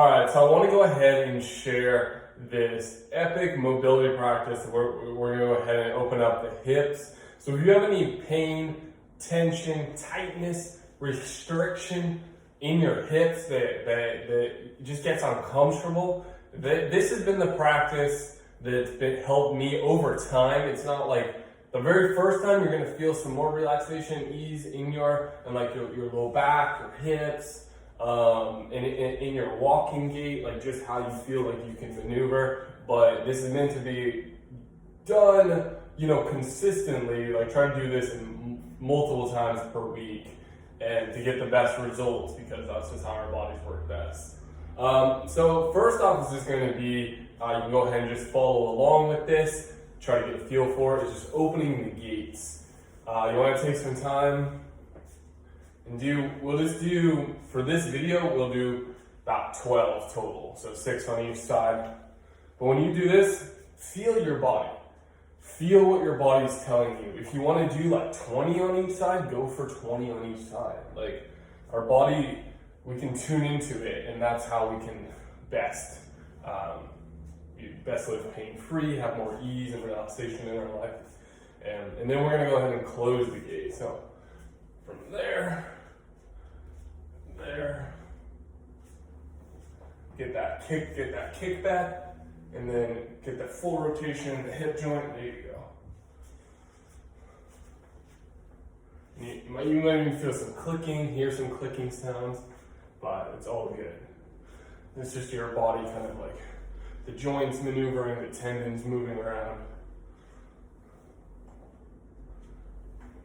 All right, so I want to go ahead and share this epic mobility practice. We're going to go ahead and open up the hips. So if you have any pain, tension, tightness, restriction in your hips that just gets uncomfortable, this has been the practice that's helped me over time. It's not like the very first time you're going to feel some more relaxation, ease in your low back, your hips, in your walking gait, like just how you feel like you can maneuver. But this is meant to be done, consistently. Like try to do this multiple times per week and to get the best results, because that's just how our bodies work best. So first off is just going to be, you can go ahead and just follow along with this. Try to get a feel for it. It's just opening the gates. You want to take some time and we'll just do, for this video, we'll do about 12 total. So 6 on each side. But when you do this, feel your body. Feel what your body's telling you. If you want to do like 20 on each side, go for 20 on each side. Like our body, we can tune into it, and that's how we can best live pain-free, have more ease and relaxation in our life. And then we're going to go ahead and close the gate. So from there, get that kick back, and then get that full rotation in the hip joint. There you go. You might even feel some clicking, hear some clicking sounds, but it's all good. It's just your body kind of like the joints maneuvering, the tendons moving around.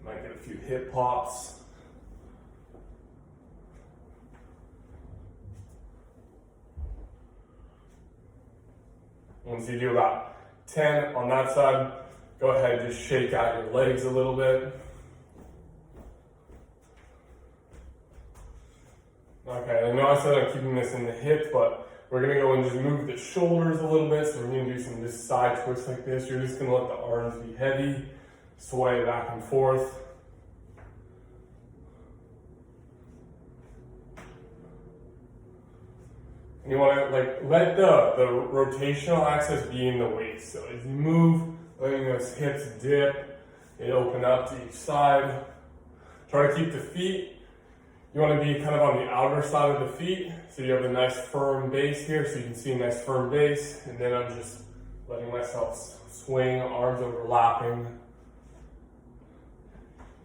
Might get a few hip pops. Once you do about 10 on that side, go ahead and just shake out your legs a little bit. Okay, I know I said I'm keeping this in the hips, but we're gonna go and just move the shoulders a little bit. So we're gonna do some just side twists like this. You're just gonna let the arms be heavy, sway back and forth. And you want to let the rotational axis be in the waist. So as you move, letting those hips dip and open up to each side. Try to keep the feet. You want to be kind of on the outer side of the feet, so you have a nice firm base here, so you can see a nice firm base. And then I'm just letting myself swing, arms overlapping.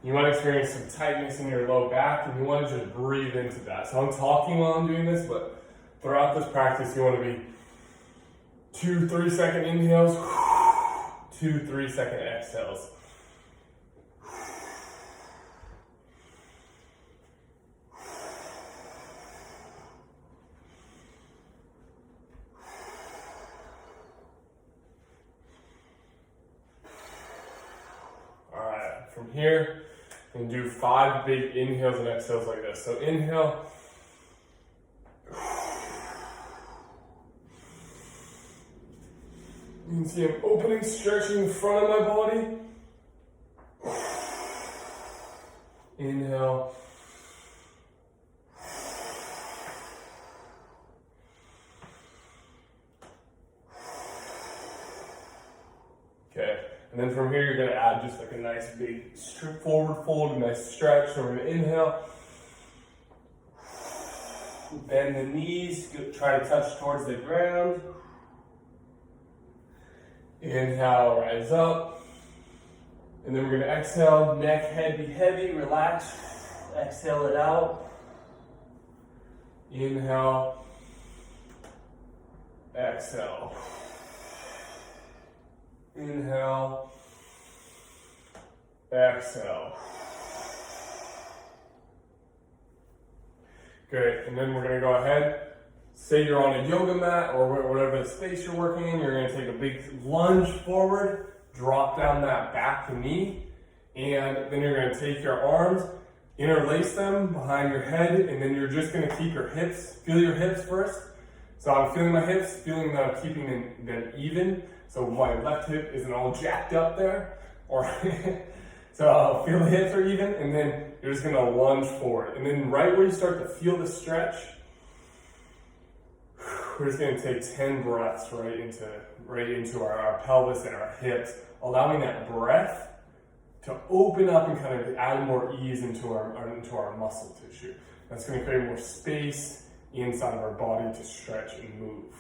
You might experience some tightness in your low back, and you want to just breathe into that. So I'm talking while I'm doing this, but throughout this practice, you want to be 2 3-second inhales, 2 3-second exhales. All right, from here, you can do 5 big inhales and exhales like this. So inhale. You can see I'm opening, stretching the front of my body. Inhale. Okay, and then from here you're going to add just like a nice big forward fold, a nice stretch. So we're going to inhale. Bend the knees, try to touch towards the ground. Inhale, rise up. And then we're going to exhale, neck, head be heavy, relax. Exhale it out. Inhale. Exhale. Inhale. Exhale. Good. And then we're going to go ahead. Say you're on a yoga mat or whatever the space you're working in, you're going to take a big lunge forward, drop down that back knee, and then you're going to take your arms, interlace them behind your head, and then you're just going to keep your hips, feel your hips first. So I'm feeling my hips, feeling that I'm keeping them even, so my left hip isn't all jacked up there, so I'll feel the hips are even, and then you're just going to lunge forward. And then right where you start to feel the stretch, we're just going to take 10 breaths right into our pelvis and our hips, allowing that breath to open up and kind of add more ease into our muscle tissue. That's going to create more space inside of our body to stretch and move.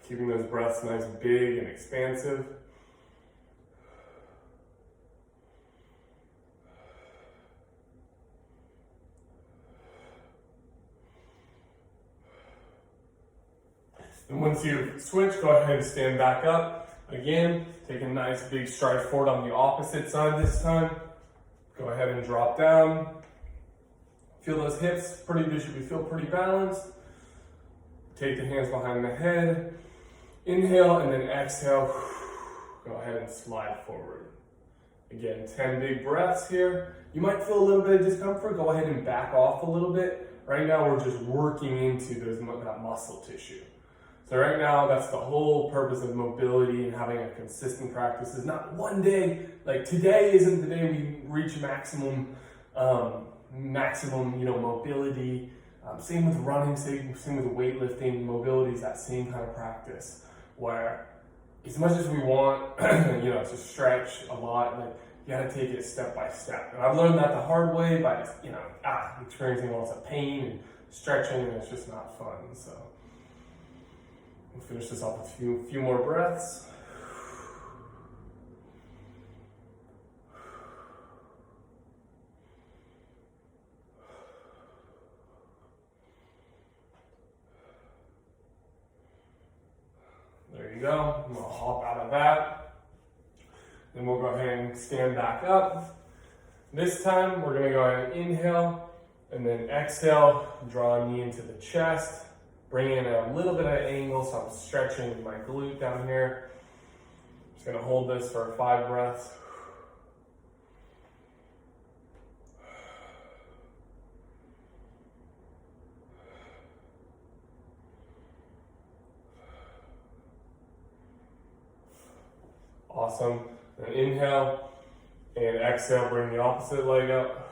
Keeping those breaths nice, big, and expansive. And once you switch, go ahead and stand back up. Again, take a nice big stride forward on the opposite side this time. Go ahead and drop down. Feel those hips, they should feel pretty balanced. Take the hands behind the head. Inhale and then exhale. Go ahead and slide forward. Again, 10 big breaths here. You might feel a little bit of discomfort. Go ahead and back off a little bit. Right now, we're just working into that muscle tissue. So right now, that's the whole purpose of mobility and having a consistent practice. Is not one day, like today isn't the day we reach maximum mobility. Same with running, same with weightlifting. Mobility is that same kind of practice where as much as we want, to stretch a lot, like you gotta take it step by step. And I've learned that the hard way by experiencing lots of pain and stretching, and it's just not fun. So we'll finish this off with a few more breaths. There you go. I'm gonna hop out of that. Then we'll go ahead and stand back up. This time we're gonna go ahead and inhale and then exhale, draw a knee into the chest, bring in a little bit of angle so I'm stretching my glute down here. Just gonna hold this for 5 breaths. Awesome. Then inhale and exhale, bring the opposite leg up.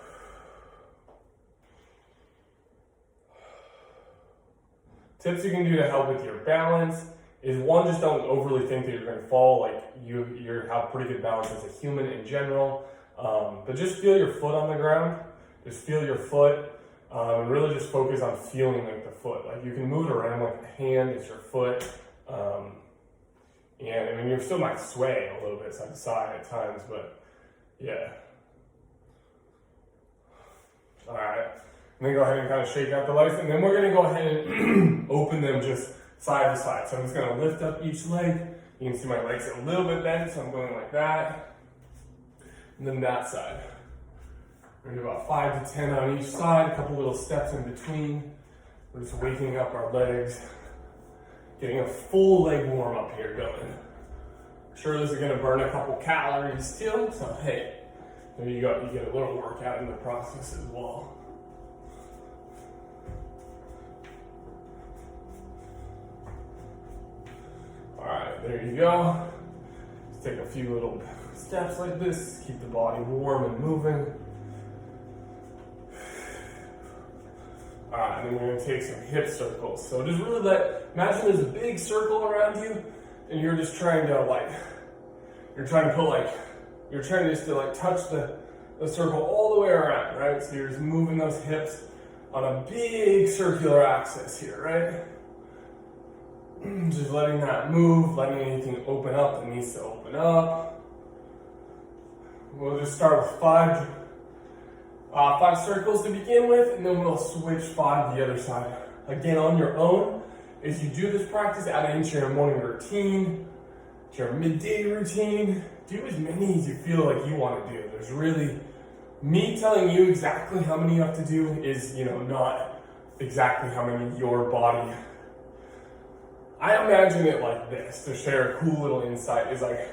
Tips you can do to help with your balance is one, just don't overly think that you're going to fall. Like you have pretty good balance as a human in general. But just feel your foot on the ground. Just feel your foot. And really just focus on feeling like the foot. Like you can move it around like the hand, it's your foot. And I mean, you still might sway a little bit side to side at times, but yeah. All right. And then go ahead and kind of shake out the legs. And then we're going to go ahead and open them just side to side. So I'm just going to lift up each leg. You can see my legs a little bit bent, so I'm going like that. And then that side. We're going to do about 5 to 10 on each side, a couple little steps in between. We're just waking up our legs. Getting a full leg warm up here going. Sure, this is going to burn a couple calories too, so hey, there you go. You get a little workout in the process as well. All right, there you go. Just take a few little steps like this, keep the body warm and moving. All right, and then we're gonna take some hip circles. So just really imagine there's a big circle around you, and you're just trying to touch the circle all the way around, right? So you're just moving those hips on a big circular axis here, right? Just letting that move, letting anything open up that needs to open up. We'll just start with 5 circles to begin with, and then we'll switch 5 to the other side. Again, on your own, as you do this practice, add it into your morning routine, to your midday routine. Do as many as you feel like you want to do. There's really, me telling you exactly how many you have to do is, not exactly how many your body. I imagine it like this, to share a cool little insight, is like,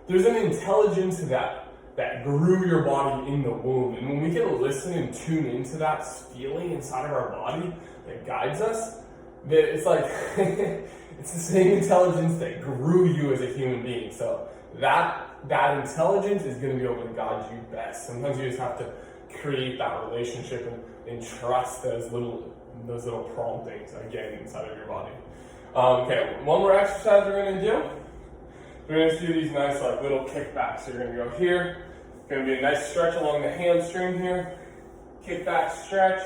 there's an intelligence to that grew your body in the womb. And when we can listen and tune into that feeling inside of our body that guides us, that it's like, it's the same intelligence that grew you as a human being. So that that intelligence is going to be able to guide you best. Sometimes you just have to create that relationship and trust those little promptings again inside of your body. Okay, one more exercise we're going to do. We're going to do these nice like little kickbacks. So you're going to go here. It's going to be a nice stretch along the hamstring here. Kickback stretch.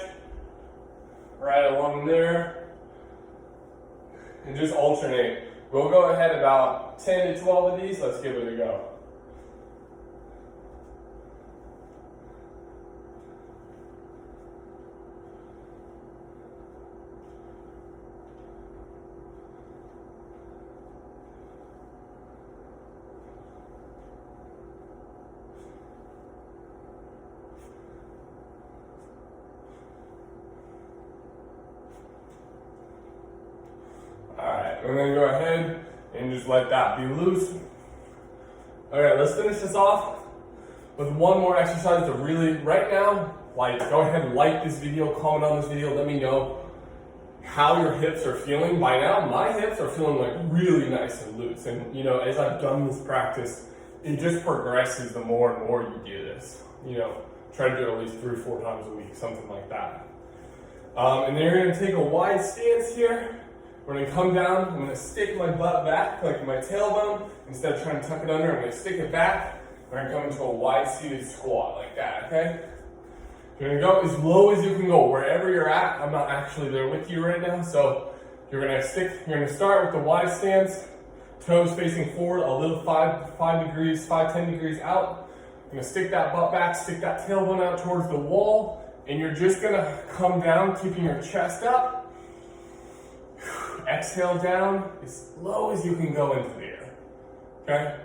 Right along there. And just alternate. We'll go ahead about 10 to 12 of these. Let's give it a go. And then go ahead and just let that be loose. Alright, let's finish this off with one more exercise to really, right now, go ahead and like this video, comment on this video, let me know how your hips are feeling. By now, my hips are feeling like really nice and loose. And you know, as I've done this practice, it just progresses the more and more you do this. You know, try to do it at least 3 or 4 times a week, something like that. And then you're gonna take a wide stance here. We're going to come down, I'm going to stick my butt back like my tailbone. Instead of trying to tuck it under, I'm going to stick it back. We're going to come into a wide seated squat like that, okay? You're going to go as low as you can go, wherever you're at. I'm not actually there with you right now, so you're going to start with the wide stance, toes facing forward, a little 10 degrees out. You're going to stick that butt back, stick that tailbone out towards the wall, and you're just going to come down, keeping your chest up. Exhale down as low as you can go into the air, okay?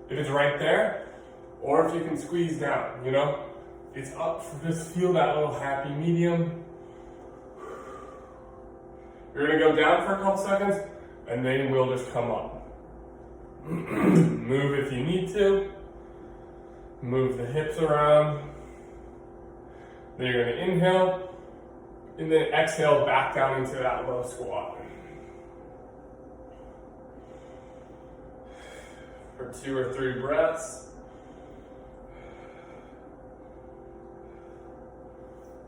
If it's right there, or if you can squeeze down, you know? It's up, just feel that little happy medium. You're gonna go down for a couple seconds, and then we'll just come up. Move if you need to. Move the hips around. Then you're gonna inhale. And then exhale back down into that low squat. For 2 or 3 breaths.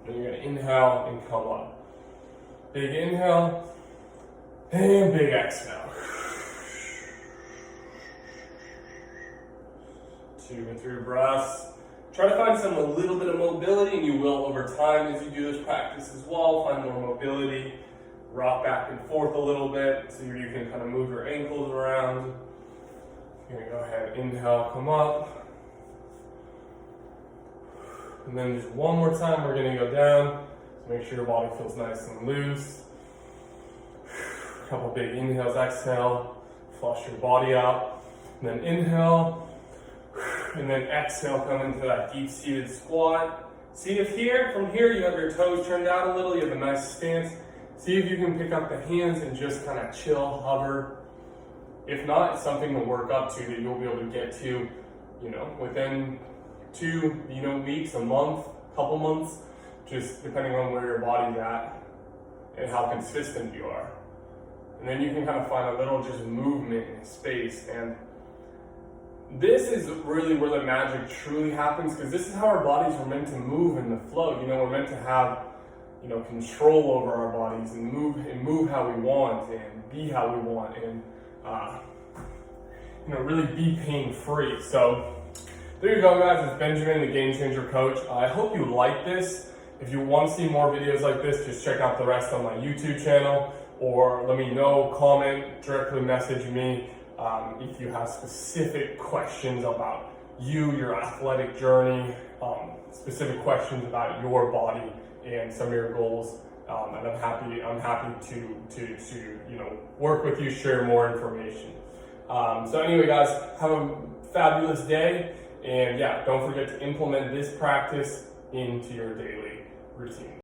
Then you're going to inhale and come up. Big inhale and big exhale. 2 or 3 breaths. Try to find a little bit of mobility, and you will over time as you do this practice as well. Find more mobility, rock back and forth a little bit so you can kind of move your ankles around. You're gonna go ahead, inhale, come up. And then just one more time, we're gonna go down. So make sure your body feels nice and loose. A couple big inhales, exhale, flush your body out. And then inhale. And then exhale, come into that deep seated squat. See if from here you have your toes turned out a little, you have a nice stance. See if you can pick up the hands and just kind of chill, hover. If not, it's something to work up to that you'll be able to get to, you know, within 2, weeks, a month, couple months, just depending on where your body's at and how consistent you are. And then you can kind of find a little just movement in space. And this is really where the magic truly happens, because this is how our bodies were meant to move in the flow. You know, we're meant to have, control over our bodies and move how we want and be how we want and, really be pain-free. So there you go, guys. It's Benjamin, the Game Changer Coach. I hope you like this. If you want to see more videos like this, just check out the rest on my YouTube channel, or let me know, comment, directly message me. If you have specific questions about your athletic journey, specific questions about your body and some of your goals, and I'm happy to work with you, share more information. So anyway, guys, have a fabulous day, and yeah, don't forget to implement this practice into your daily routine.